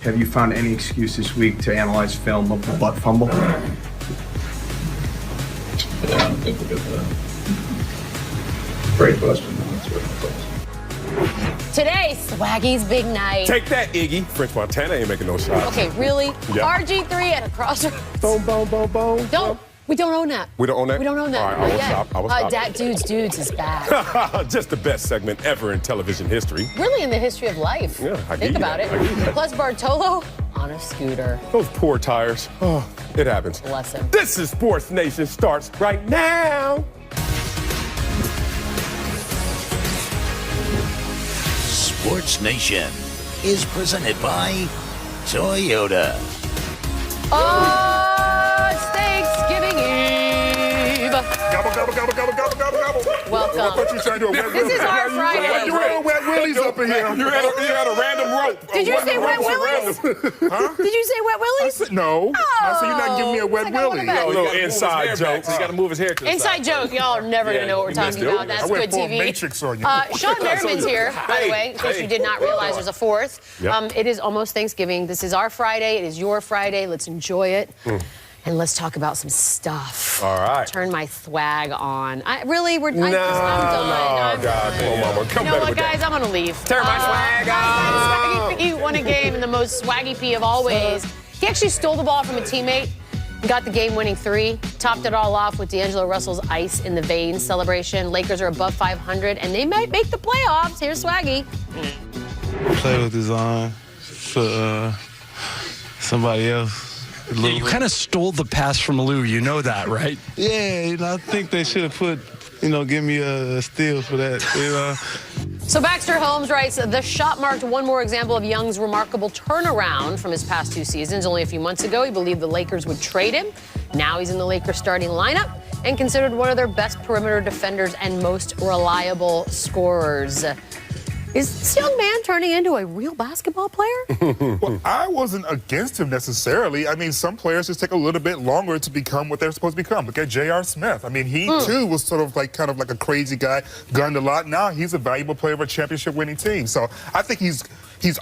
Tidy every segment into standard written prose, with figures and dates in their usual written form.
Have you found any excuse this week to analyze film of the butt fumble? Yeah, I don't think we did that. Great question. Today, Swaggy's big night. Take that, Iggy. French Montana ain't making no shots. Okay, really? Yeah. RG3 at a crossroads. Boom, boom, boom, boom. We don't own that. We don't own that? We don't own that. All right, I will Not yet. stop. I will stop. Dat Dudes is back. Just the best segment ever in television history. Really in the history of life. Yeah, I Think get about that. it. I get that. Plus Bartolo on a scooter. Those poor tires. Oh, it happens. Bless him. This is Sports Nation starts right now. Sports Nation is presented by Toyota. Oh, it's Thanksgiving Eve. Gobble, gobble, gobble, gobble, gobble, gobble, gobble. Welcome. I thought you were trying to do a wet This willy. is our Friday. You were wet willies up in here. You had a random rope. Did you say wet willies? Huh? Did you say wet willies? No. I said you're not giving me a wet It's like I willy. wanna bet. A little inside joke. You got to move his hair to the Inside joke. Y'all are never going to know what we're talking about. I That's went good full TV. Matrix on you. Sean Merriman's here, by the way, in case you did not realize there's a fourth. Yep. It is almost Thanksgiving. This is our Friday. It is your Friday. Let's enjoy it. And let's talk about some stuff. All right. Turn my swag on. I'm done. God. I'm Come on, Mama. Come You know better what, with guys? that. I'm going to leave. Turn my swag on. Swaggy P won a game in the most swaggy P of all ways. He actually stole the ball from a teammate, got the game-winning three, topped it all off with D'Angelo Russell's ice in the veins celebration. Lakers are above 500, and they might make the playoffs. Here's Swaggy. Play with design for somebody else. Yeah, you kind of stole the pass from Lou. You know that, right? Yeah, I think they should have put, give me a steal for that, So Baxter Holmes writes, the shot marked one more example of Young's remarkable turnaround from his past two seasons. Only a few months ago, he believed the Lakers would trade him. Now he's in the Lakers starting lineup and considered one of their best perimeter defenders and most reliable scorers. Is this young man turning into a real basketball player? Well, I wasn't against him necessarily. I mean, some players just take a little bit longer to become what they're supposed to become. Look at J.R. Smith. I mean, he too was sort of kind of like a crazy guy, gunned a lot. Now he's a valuable player of a championship-winning team. So I think he's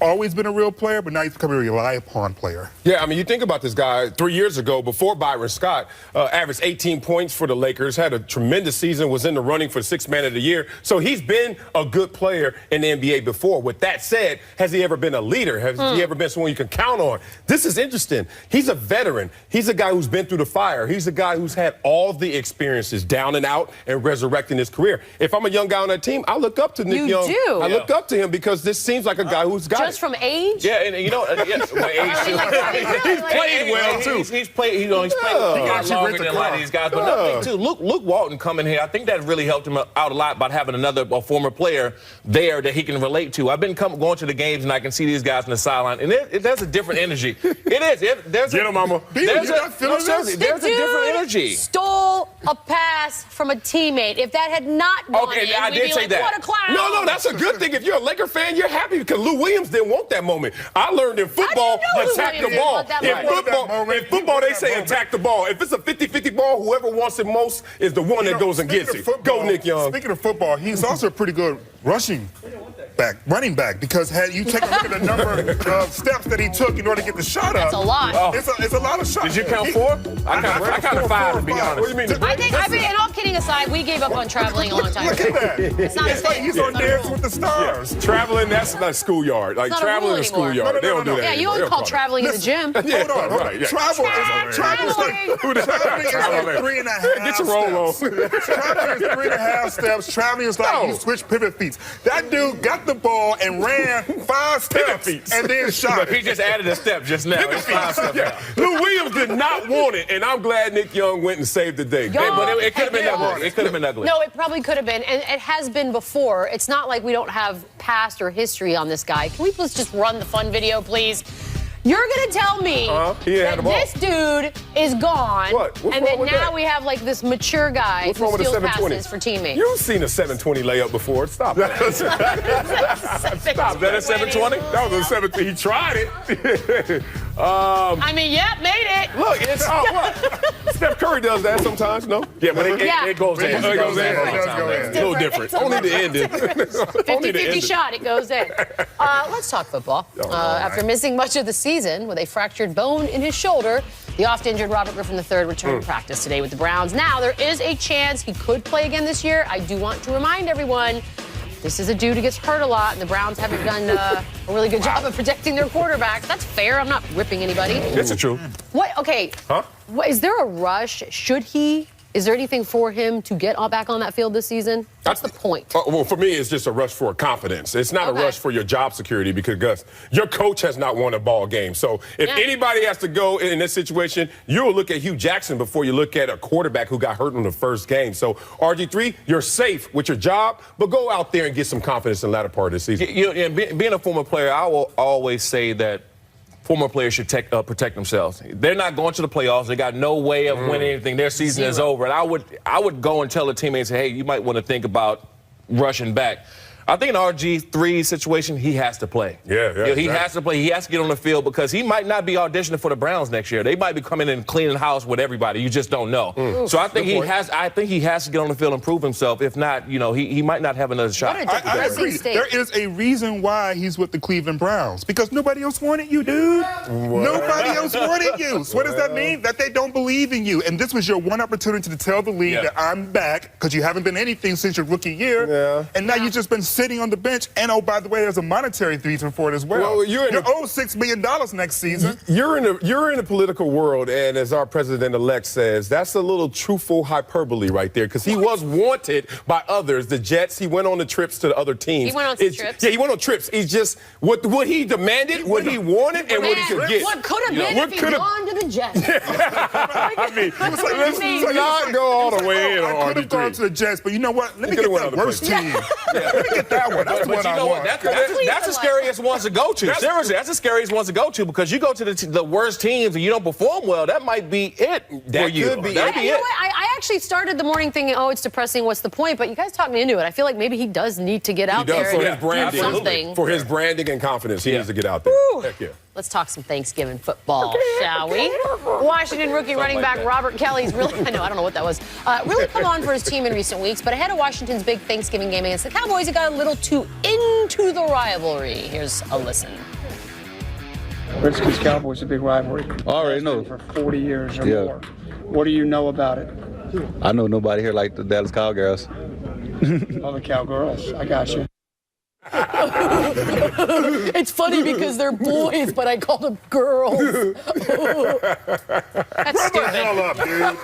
always been a real player, but now he's becoming a rely-upon player. Yeah, I mean, you think about this guy 3 years ago, before Byron Scott, averaged 18 points for the Lakers, had a tremendous season, was in the running for Sixth Man of the Year. So he's been a good player in the NBA before. With that said, has he ever been a leader? Has he ever been someone you can count on? This is interesting. He's a veteran. He's a guy who's been through the fire. He's a guy who's had all the experiences down and out and resurrecting his career. If I'm a young guy on that team, I look up to Nick Young. You do? I look up to him because this seems like a guy who's got Just it. from age? Yeah, and you know, He's played well, too. He's played. He's played a lot actually longer rent than the a lot car. of these guys. But another thing too, Luke Walton coming here, I think that really helped him out a lot by having a former player there that he can relate to. I've been going to the games and I can see these guys on the sideline, and there's a different energy. It is. There's Get him, Mama. There's You're not feeling this? there's a different energy. Stole a pass from a teammate. If that had not gone Okay, in, I we'd did be say like, that. what a clown. No, that's a good thing. If you're a Laker fan, you're happy because Lou Williams didn't want that moment. I learned in football, know Lou attack the Williams didn't ball. want that In moment. football, they say attack the ball. If it's a 50-50 ball, whoever wants it most is the one that goes and gets it. Go, Nick Young. Speaking of football, he's also a pretty good running back, because had you take a look at the number of steps that he took in order to get the shot up. That's a lot. It's a lot of shots. Did you count four? I counted five, to be honest. What do you mean? I think, and all kidding aside, we gave up on traveling a long time Look ago. at that. It's not a It's like thing. he's on Dance with the Stars. Traveling, that's like schoolyard. Like It's not a traveling rule in a anymore. schoolyard. No, They don't do that Yeah, you anymore. only They call don't traveling in the gym. Yeah, Hold on. right, yeah. Traveling is like Traveling. 3.5 Get your roll on. steps. Traveling is 3.5 steps. Traveling is like you switch pivot feet. That dude got the ball and ran 5 steps and then shot He it. just added a step just now. It's 5 steps now. Lou Williams did not want it, and I'm glad Nick Young went and saved the day. Y'all- But it could have been ugly. It could have been ugly. No, it probably could have been, and it has been before. It's not like we don't have past or history on this guy. Can we please just run the fun video, please? You're going to tell me He had that the ball. this dude is gone, What? What's and wrong that with now that? we have like this mature guy What's who wrong with the steals 720? passes for teammates. You've seen a 720 layup before. Stop that. Stop. Is that a 720? That was a 720. He tried it. I mean, yep, made it. Look, it's what? Steph Curry does that sometimes, no? Yeah, but it goes in. It goes in. A little different. Only the ending. 50-50 shot, it goes in. Let's talk football. After missing much of the season with a fractured bone in his shoulder, the oft-injured Robert Griffin III returned to practice today with the Browns. Now, there is a chance he could play again this year. I do want to remind everyone, this is a dude who gets hurt a lot, and the Browns haven't done a really good job of protecting their quarterbacks. That's fair. I'm not ripping anybody. This is true. What? Okay. Huh? Is there a rush? Is there anything for him to get back on that field this season? That's the point. Well, for me, it's just a rush for confidence. It's not a rush for your job security because, Gus, your coach has not won a ball game. So if anybody has to go in this situation, you'll look at Hugh Jackson before you look at a quarterback who got hurt in the first game. So, RG3, you're safe with your job, but go out there and get some confidence in the latter part of the season. Being a former player, I will always say that former players should protect themselves. They're not going to the playoffs. They got no way of winning anything. Their season is over. And I would go and tell a teammate, hey, you might want to think about rushing back. I think in RG3's situation, he has to play. He has to play. He has to get on the field because he might not be auditioning for the Browns next year. They might be coming in and cleaning house with everybody. You just don't know. So I think he has to get on the field and prove himself. If not, he might not have another shot. I agree. There is a reason why he's with the Cleveland Browns. Because nobody else wanted you, dude. Nobody else wanted you. So what does that mean? That they don't believe in you. And this was your one opportunity to tell the league that I'm back because you haven't been anything since your rookie year. And now you've just been sitting on the bench, and oh, by the way, there's a monetary reason for it as well. You're owed $6 million next season. You're in a political world, and as our president-elect says, that's a little truthful hyperbole right there, because he was wanted by others, the Jets. He went on the trips to the other teams. He went on some trips. Yeah, he went on trips. He's just what he demanded, what he wanted, and what he could get. What could have been if he'd gone to the Jets? I mean, let's not go all the way in on I could have gone to the Jets, but you know what? Let me get that worst team. Let me get that one. That's what I want. That's the scariest ones to go to. Seriously, that's the scariest ones to go to because you go to the worst teams and you don't perform well. That might be it for you. Could be you know what? I actually started the morning thinking, oh, it's depressing. What's the point? But you guys talked me into it. I feel like maybe he does need to get out there for his and branding. do something. For his branding and confidence, he needs to get out there. Heck yeah. Let's talk some Thanksgiving football, shall we? Washington rookie running back Robert Kelly's really, I don't know what that was, really come on for his team in recent weeks, but ahead of Washington's big Thanksgiving game against the Cowboys, he got a little too into the rivalry. Here's a listen. Redskins Cowboys, a big rivalry. I already know. For 40 years or more. What do you know about it? I know nobody here like the Dallas Cowgirls. Oh, the Cowgirls. I got you. It's funny because they're boys, but I call them girls. That's Shut the hell up, dude.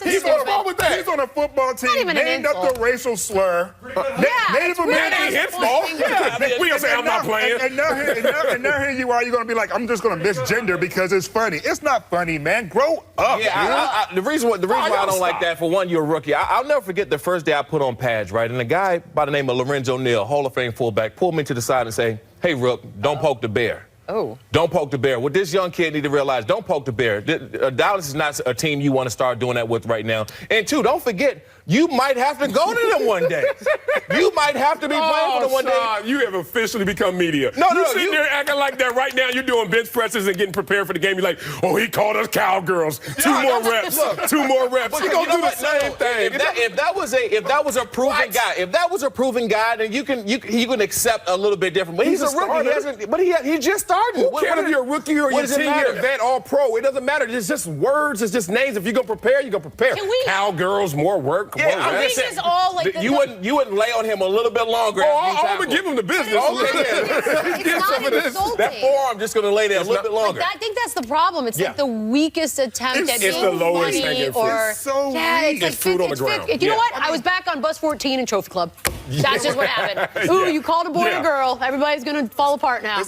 He's on a football team named up the racial slur. Native American. That ain't his fault. We gonna say I'm not playing. And now here you are. You're gonna be like, I'm just gonna misgender because it's funny. It's not funny, man. Grow up. Yeah, the reason why I don't like that, for one, you're a rookie. I'll never forget the first day I put on pads, right? And the guy by the name of Lorenzo Neal, Hall of Fame fullback, pulled me to the side and say, hey, Rook, don't poke the bear. Oh. Don't poke the bear. What this young kid need to realize, don't poke the bear. Dallas is not a team you want to start doing that with right now. And two, don't forget, you might have to go to them one day. You might have to be playing for them one day. You have officially become media. You're sitting there acting like that right now. You're doing bench presses and getting prepared for the game. You're like, oh, he called us Cowgirls. Two more reps. You're going to do the same thing. If that was a proven guy, then you can accept a little bit different. But he's a rookie. He just started. Who cares if you're a rookie or you're a 10-year vet, all pro? It doesn't matter. It's just words. It's just names. If you're going to prepare, you're going to prepare. Cowgirls, more work. I think it's all like you wouldn't lay on him a little bit longer. I'm going to give him the business. It's not insulting. That forearm just going to lay there a little bit longer. I think that's the problem. It's like the weakest attempt at being the lowest funny hanging fruit. or so it's fruit on the ground. You know what? I was back on bus 14 in Trophy Club. That's just what happened. Ooh, you called a boy a girl. Everybody's going to fall apart now.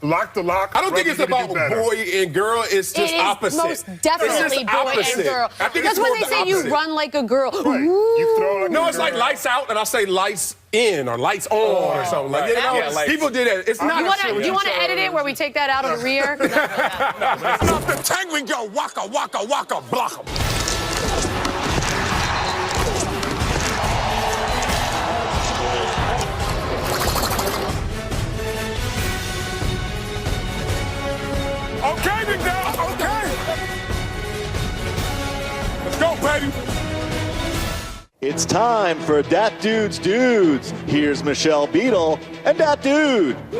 Lock the lock. I don't think it's about boy and girl. It's just opposite. Most definitely boy and girl. I think that's when they say you run like a girl. Right. You throw like no, it's like lights out, and I say lights in or lights on or something like that. People do that. It's not. Do you want to edit it where we take that out of the rear? Off the tank we go. Waka waka waka block 'em. baby. It's time for Dat Dude's Dudes. Here's Michelle Beadle and Dat Dude. What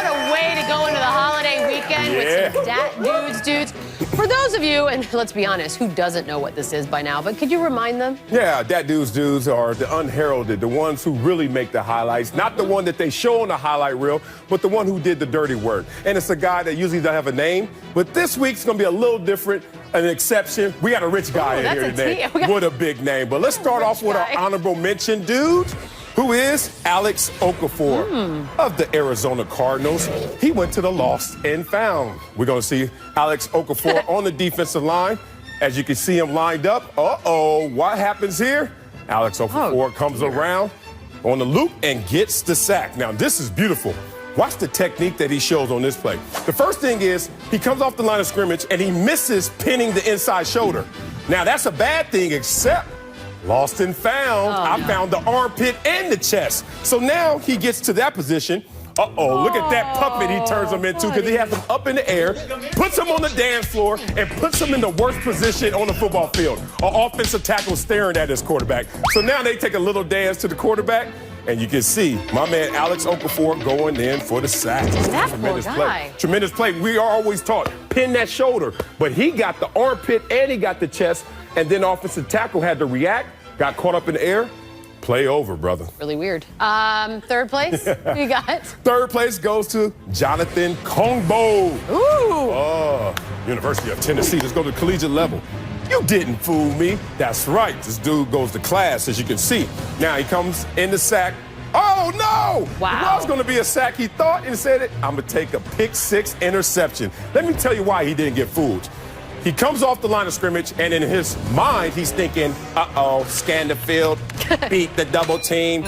a way to go into the holiday weekend with some Dat Dudes. For those of you, and let's be honest, who doesn't know what this is by now, but could you remind them? Yeah, Dat Dudes are the unheralded, the ones who really make the highlights, not the one that they show on the highlight reel, but the one who did the dirty work. And it's a guy that usually doesn't have a name, but this week's going to be a little different, an exception. We got a rich guy in here today. What a big name. But let's start off with our honorable mention dude, who is Alex Okafor of the Arizona Cardinals. He went to the lost and found. We're going to see Alex Okafor on the defensive line. As you can see him lined up. What happens here? Alex Okafor comes around on the loop and gets the sack. Now, this is beautiful. Watch the technique that he shows on this play. The first thing is he comes off the line of scrimmage and he misses pinning the inside shoulder. Now, that's a bad thing, except lost and found. I found the armpit and the chest. So now he gets to that position. Look at that puppet he turns him into, because he has him up in the air, puts him on the dance floor, and puts him in the worst position on the football field. An offensive tackle staring at his quarterback. So now they take a little dance to the quarterback, and you can see my man Alex Okafor going in for the sack. Tremendous play. Tremendous play. We are always taught, pin that shoulder. But he got the armpit and he got the chest, and then offensive tackle had to react, got caught up in the air. Play over, brother. Really weird. Third place, who you got? Third place goes to Jonathan Kongbo. Ooh. University of Tennessee. Let's go to the collegiate level. You didn't fool me. That's right. This dude goes to class, as you can see. Now he comes in the sack. Oh, no! Wow. It was going to be a sack. He thought and said it. I'm going to take a pick six interception. Let me tell you why he didn't get fooled. He comes off the line of scrimmage, and in his mind, he's thinking, scan the field, beat the double team,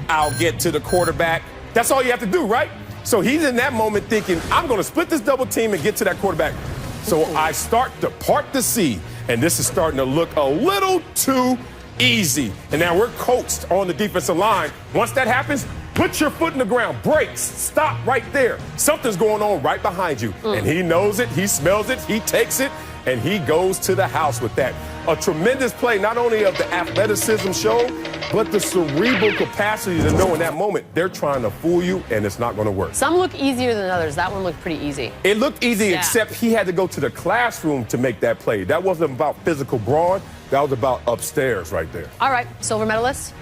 I'll get to the quarterback. That's all you have to do, right? So he's in that moment thinking, I'm going to split this double team and get to that quarterback. So I start to part the sea, and this is starting to look a little too easy. And now we're coached on the defensive line. Once that happens, put your foot in the ground, brakes, stop right there. Something's going on right behind you. And he knows it, he smells it, he takes it, and he goes to the house with that. A tremendous play, not only of the athleticism show, but the cerebral capacity to know in that moment they're trying to fool you, and it's not going to work. Some look easier than others. That one looked pretty easy. It looked easy, except he had to go to the classroom to make that play. That wasn't about physical brawn. That was about upstairs right there. All right, silver medalist.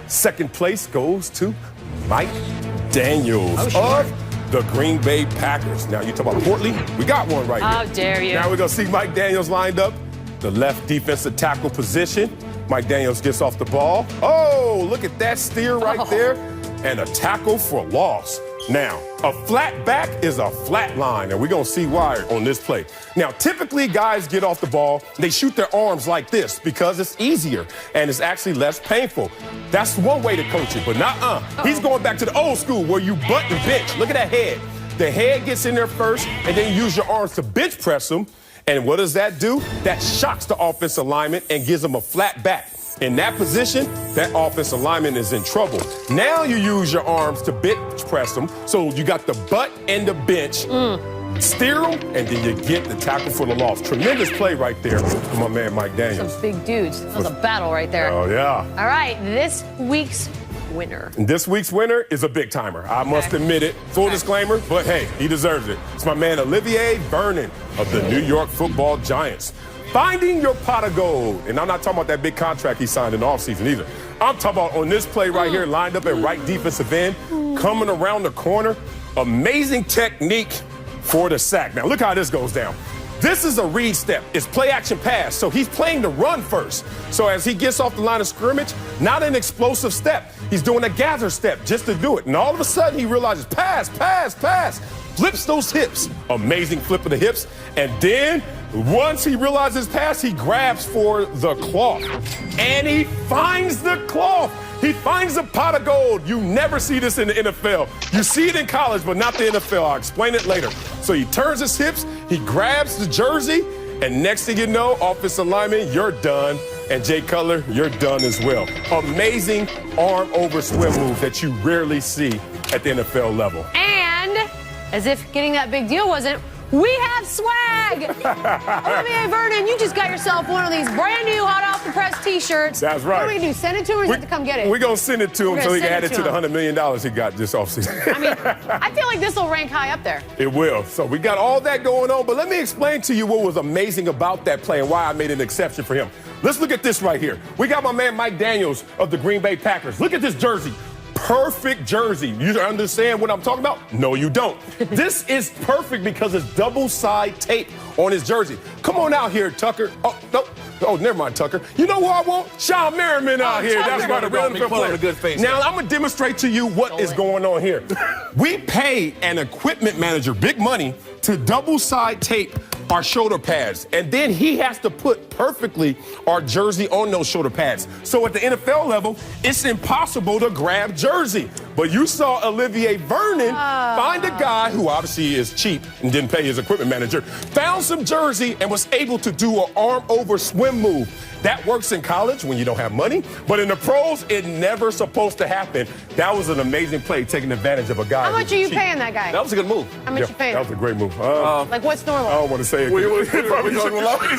Second place goes to Mike Daniels of the Green Bay Packers. Now, you talk about Portly? We got one right here. How dare you. Now we're going to see Mike Daniels lined up, the left defensive tackle position. Mike Daniels gets off the ball. Look at that steer right there. And a tackle for loss. Now, a flat back is a flat line, and we're going to see why on this play. Now, typically, guys get off the ball, they shoot their arms like this because it's easier and it's actually less painful. That's one way to coach it, but not He's going back to the old school where you butt and bench. Look at that head. The head gets in there first, and then you use your arms to bench press them. And what does that do? That shocks the offensive lineman and gives them a flat back. In that position, that offensive lineman is in trouble. Now you use your arms to bench press them, so you got the butt and the bench. Steer them, and then you get the tackle for the loss. Tremendous play right there from my man Mike Daniels. Some big dudes. That was a battle right there. Oh, yeah. All right, this week's winner. This week's winner is a big timer. I must admit it. Full disclaimer, but hey, he deserves it. It's my man Olivier Vernon of the New York Football Giants. Finding your pot of gold. And I'm not talking about that big contract he signed in the offseason either. I'm talking about on this play right here, lined up at right defensive end, coming around the corner. Amazing technique for the sack. Now, look how this goes down. This is a read step. It's play action pass. So he's playing the run first. So as he gets off the line of scrimmage, not an explosive step. He's doing a gather step just to do it. And all of a sudden he realizes pass, pass, pass. Flips those hips. Amazing flip of the hips. And then once he realizes pass, he grabs for the cloth. And he finds the cloth. He finds a pot of gold. You never see this in the NFL. You see it in college, but not the NFL. I'll explain it later. So he turns his hips, he grabs the jersey, and next thing you know, offensive lineman, you're done. And Jay Cutler, you're done as well. Amazing arm over swim move that you rarely see at the NFL level. And as if getting that big deal wasn't, We have swag! Olivier Vernon, you just got yourself one of these brand new hot off the press t-shirts. That's right. What are we going to do? Send it to him or is it to come get it? We're going to send it to him so he can add it to the him. $100 million he got this offseason. I mean, I feel like this will rank high up there. It will. So we got all that going on, but let me explain to you what was amazing about that play and why I made an exception for him. Let's look at this right here. We got my man Mike Daniels of the Green Bay Packers. Look at this jersey. Perfect jersey. You understand what I'm talking about? No, you don't. This is perfect because it's double-side tape on his jersey. Come on out here, Tucker. Oh, no. Oh, never mind, Tucker. You know who I want? Sean Merriman out here. Tucker. That's right, a real NFL player. A good face. Now, I'm going to demonstrate to you what is going on here. We pay an equipment manager big money to double-side tape our shoulder pads, and then he has to put perfectly our jersey on those shoulder pads. So at the NFL level, it's impossible to grab jersey. But you saw Olivier Vernon find a guy who obviously is cheap and didn't pay his equipment manager, found some jersey and was able to do an arm over swim move. That works in college when you don't have money, but in the pros, it never supposed to happen. That was an amazing play, taking advantage of a guy. How much are you cheap. paying that guy? That was a good move. How much you paying? That was a great move. Like, what's normal? I don't want to say it. It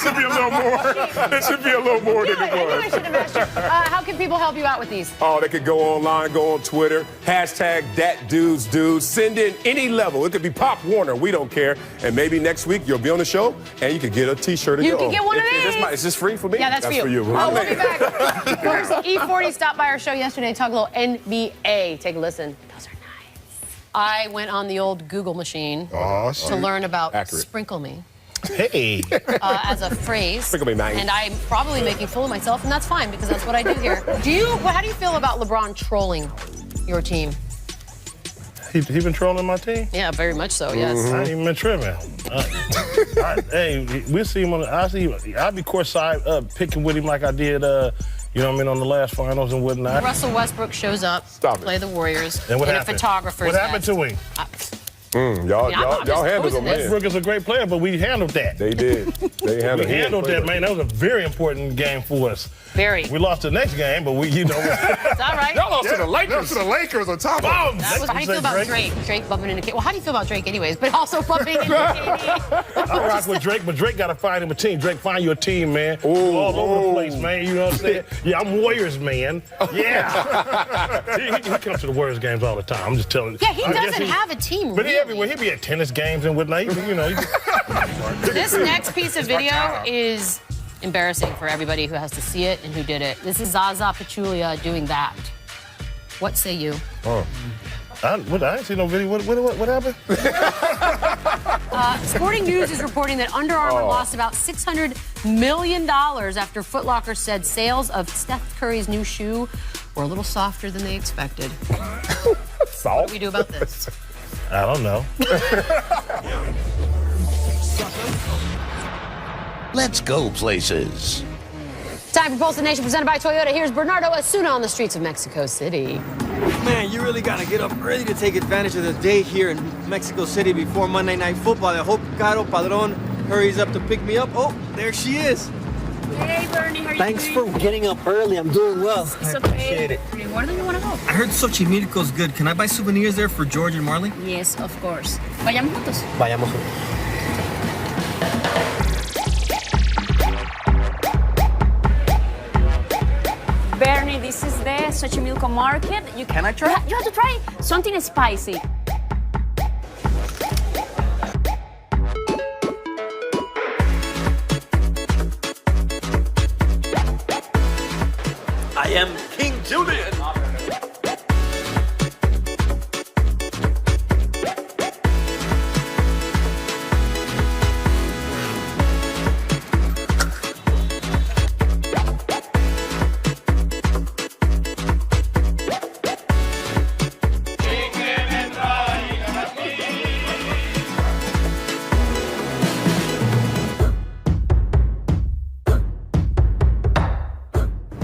should be a little more. It should be a little more than it I knew I was. should have asked you. How can people help you out with these? Oh, they could go online, go on Twitter, hashtag #ThatDudesDudes. Send in any level. It could be Pop Warner. We don't care. And maybe next week you'll be on the show and you can get a T-shirt of You your can own. get one of these. Is this free for me? Yeah, that's for you. Oh, we'll be back. First, E40 stopped by our show yesterday, talk a little NBA. Take a listen. Those are nice. I went on the old Google machine to learn about sprinkle me. Hey. As a phrase. Sprinkle me, man. And I'm probably making a fool of myself, and that's fine because that's what I do here. How do you feel about LeBron trolling your team? He been trolling my team? Yeah, very much so, yes. I ain't even been tripping. Hey, we'll see him I'll be courtside picking with him like I did, you know what I mean, on the last finals and whatnot. Russell Westbrook shows up, play the Warriors, and what in happened? a photographer's What happened to him? Y'all handled him, man. Westbrook is a great player, but we handled that. They did. They handled that, man. That was a very important game for us. Very. We lost the next game, but we, you know. It's all right. Y'all lost to the Lakers. Lost to the Lakers on top of them. How do you feel about Drake? Drake bumping into KD. Well, how do you feel about Drake anyways? But also bumping into KD. I rock with Drake, but Drake got to find him a team. Drake, find you a team, man. All over the place, man. You know what I'm saying? Yeah, I'm Warriors, man. Yeah. he comes to the Warriors games all the time. I'm just telling you. Yeah, he doesn't have a team, But really. he everywhere. He be at tennis games and whatnot. You know. This next piece of video is embarrassing for everybody who has to see it and who did it. This is Zaza Pachulia doing that. What say you? Oh. I didn't see no video. What happened? Sporting News is reporting that Under Armour lost about $600 million after Foot Locker said sales of Steph Curry's new shoe were a little softer than they expected. What do we do about this? I don't know. Let's go places. Time for Pulse of the Nation presented by Toyota. Here's Bernardo Asuna on the streets of Mexico City. Man, you really gotta get up early to take advantage of the day here in Mexico City before Monday Night Football. I hope Caro Padron hurries up to pick me up. Oh, there she is. Hey, Bernie, how are you Thanks doing? for getting up early. I'm doing well. It's I okay. appreciate it. Where do you want to go? I heard Xochimilco's good. Can I buy souvenirs there for George and Marley? Yes, of course. Vayamos juntos. Vayamos. Bernie, this is the Xochimilco market. Can I try? You have to try something spicy. I am King Julian.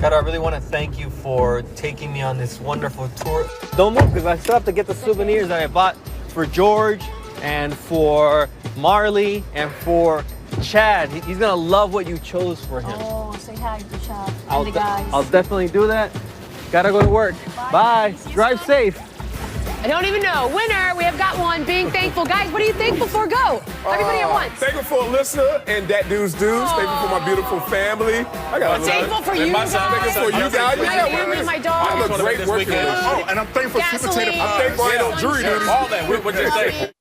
I really want to thank you for taking me on this wonderful tour. Don't move, because I still have to get the souvenirs that I bought for George and for Marley and for Chad. He's going to love what you chose for him. Oh, say hi to Chad and the guys. I'll definitely do that. Gotta go to work. Bye. Drive safe. I don't even know. Winner, we have got one. Being thankful. Guys, what are you thankful for? Go. Everybody at once. Thankful for Alyssa and that dude's dudes. Thankful for my beautiful family. I got thankful for you guys. Thankful for you guys. My family, my dog. I have a great working. Oh, and I'm thankful for Gasoline. potato pie. I'm thankful for jury duty. All that. We're just thankful.